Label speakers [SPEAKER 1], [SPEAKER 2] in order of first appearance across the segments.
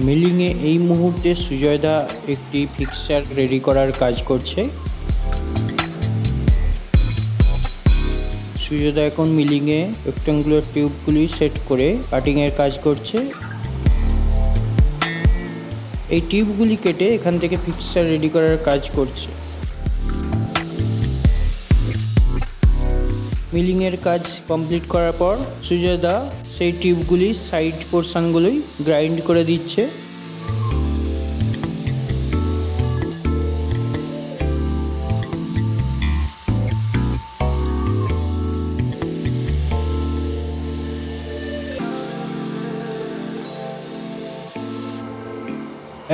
[SPEAKER 1] মিলিংয়ে এই মুহূর্তে সুজয়দা একটি ফিক্সার রেডি করার কাজ করছে। সুজয়দা এখন মিলিংয়ে রেক্ট্যাঙ্গুলার টিউবগুলি সেট করে কাটিংয়ের কাজ করছে। এই টিউবগুলি কেটে এখান থেকে ফিক্সার রেডি করার কাজ করছে। মিলিংয়ের কাজ কমপ্লিট করার পর সুজয়দা সেই টিউবগুলি সাইড পোর্শনগুলোই গ্রাইন্ড করে দিচ্ছে।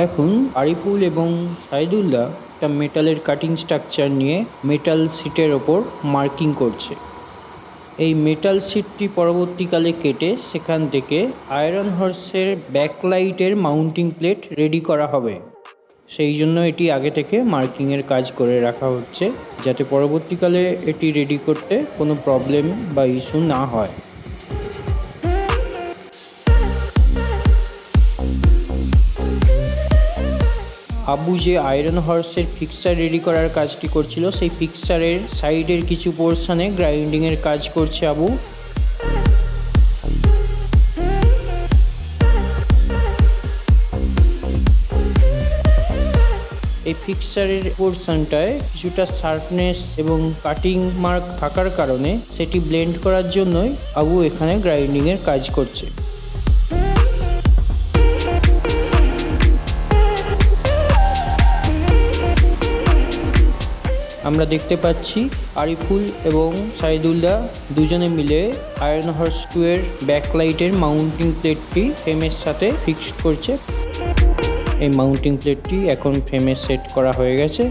[SPEAKER 1] এখন আরিফুল এবং সাইদুল্লাহ একটা মেটালের কাটিং স্ট্রাকচার নিয়ে মেটাল শিটের ওপর মার্কিং করছে। এই মেটাল শিটটি পরবর্তীকালে কেটে সেখান থেকে আয়রন হর্সের ব্যাকলাইটের মাউন্টিং প্লেট রেডি করা হবে। সেই জন্য এটি আগে থেকে মার্কিংয়ের কাজ করে রাখা হচ্ছে, যাতে পরবর্তীকালে এটি রেডি করতে কোনো প্রবলেম বা ইস্যু না হয়। আবু যে আয়রন হর্সের ফিক্সার রেডি করার কাজটি করছিল, সেই ফিক্সারের সাইডের কিছু পোর্শনে গ্রাইন্ডিংয়ের কাজ করছে আবু। এই ফিক্সারের পোর্শনটায় কিছুটা শার্পনেস এবং কাটিং মার্ক থাকার কারণে সেটি ব্লেন্ড করার জন্যই আবু এখানে গ্রাইন্ডিংয়ের কাজ করছে। আমরা দেখতে পাচ্ছি আরিফুল এবং সাইদুল্লাহ দুজনে মিলে আয়রন হর্স 2 এর ব্যাকলাইটের মাউন্টিং প্লেটটি ফ্রেমের সাথে ফিক্সড করছে। এই মাউন্টিং প্লেটটি এখন ফ্রেমে সেট করা হয়ে গেছে।